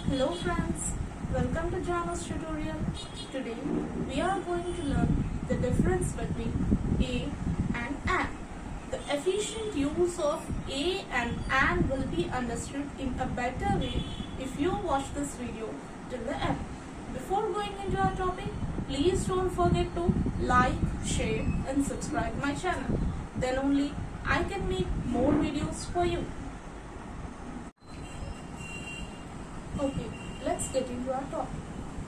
Hello friends, welcome to Janu's tutorial. Today we are going to learn the difference between a and an. The efficient use of a and an will be understood in a better way if you watch this video till the end. Before going into our topic, please don't forget to like, share and subscribe my channel. Then only I can make more videos for you. Okay, let's get into our topic.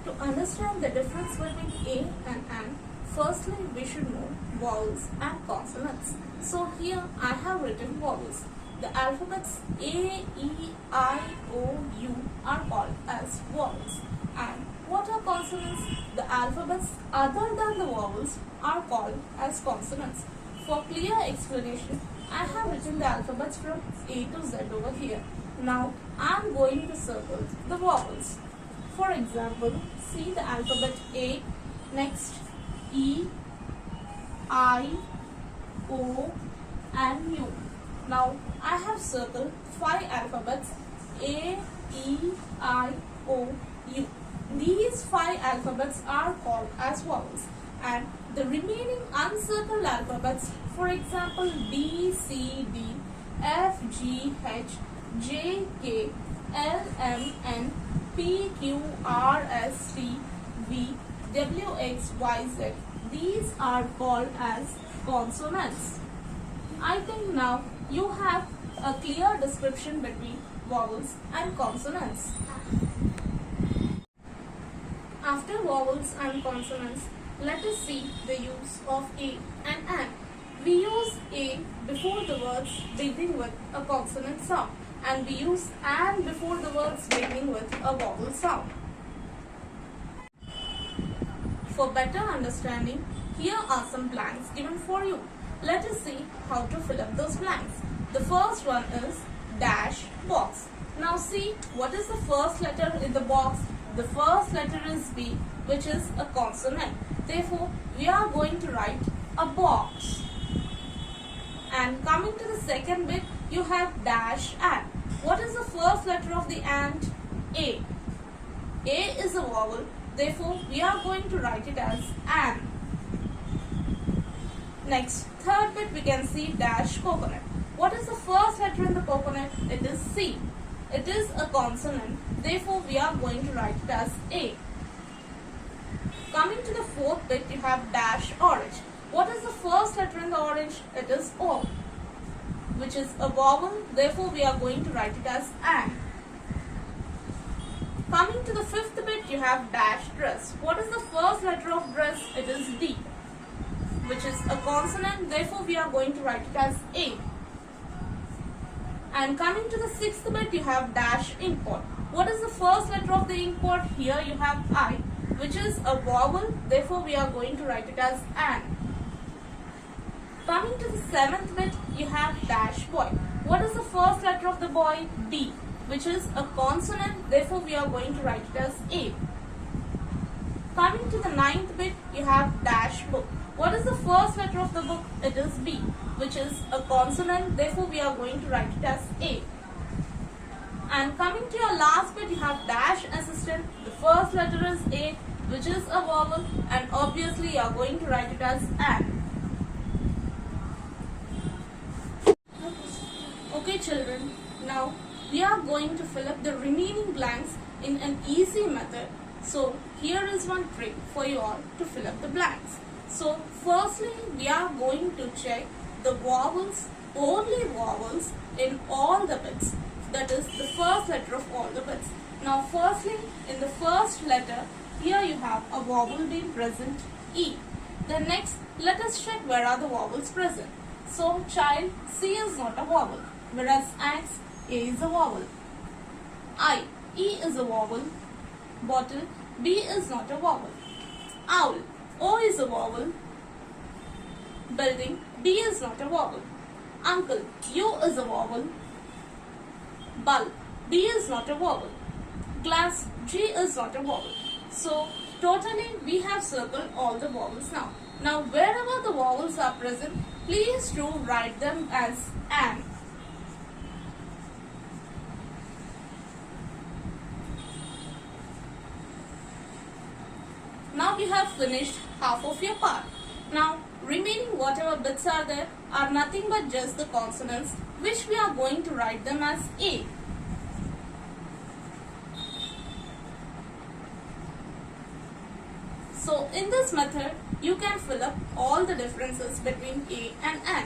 To understand the difference between a and an, firstly we should know vowels and consonants. So here I have written vowels. The alphabets A, E, I, O, U are called as vowels. And what are consonants? The alphabets other than the vowels are called as consonants. For clear explanation, I have written the alphabets from A to Z over here. Now I am going to circle the vowels. For example, see the alphabet A, next E, I, O and U. Now I have circled 5 alphabets A, E, I, O, U. These 5 alphabets are called as vowels, and the remaining uncircled alphabets, for example B, C, D, F, G, H, J, K, L, M, N, P, Q, R, S, T, V, W, X, Y, Z. These are called as consonants. I think now you have a clear description between vowels and consonants. After vowels and consonants, let us see the use of a and an. We use a before the words beginning with a consonant sound, and we use an before the words beginning with a vowel sound. For better understanding, here are some blanks given for you. Let us see how to fill up those blanks. The first one is dash box. Now see, what is the first letter in the box? The first letter is B, which is a consonant. Therefore, we are going to write a box. And coming to the second bit, you have dash and. What is the first letter of the and? A. A is a vowel. Therefore, we are going to write it as an. Next, third bit we can see dash coconut. What is the first letter in the coconut? It is C. It is a consonant. Therefore, we are going to write it as A. Coming to the fourth bit, you have dash orange. What is the first letter in the orange? It is O, which is a vowel. Therefore, we are going to write it as an. Coming to the fifth bit, you have dash dress. What is the first letter of dress? It is D, which is a consonant. Therefore, we are going to write it as A. And coming to the sixth bit, you have dash import. What is the first letter of the import? Here you have I, which is a vowel. Therefore, we are going to write it as an. Coming to the seventh bit, you have dash boy. What is the first letter of the boy? D, which is a consonant. Therefore, we are going to write it as A. Coming to the ninth bit, you have dash book. What is the first letter of the book? It is B, which is a consonant. Therefore, we are going to write it as A. And coming to your last bit, you have dash assistant. The first letter is A, which is a vowel, and obviously you are going to write it as an. Okay children, now we are going to fill up the remaining blanks in an easy method. So here is one trick for you all to fill up the blanks. So firstly, we are going to check the vowels, only vowels in all the bits. That is the first letter of all the bits. Now firstly, in the first letter, here you have a vowel being present, E. Then next, let us check where are the vowels present. So child, C is not a vowel, whereas X, A is a vowel. I, E is a vowel. Bottle, B is not a vowel. Owl, O is a vowel. Building, B is not a vowel. Uncle, U is a vowel. Bulb, B is not a vowel. Glass, G is not a vowel. So totally we have circled all the vowels now. Now wherever the vowels are present, please do write them as an. you have finished half of your part. Now remaining whatever bits are there are nothing but just the consonants, which we are going to write them as A. So in this method, you can fill up all the differences between A and N.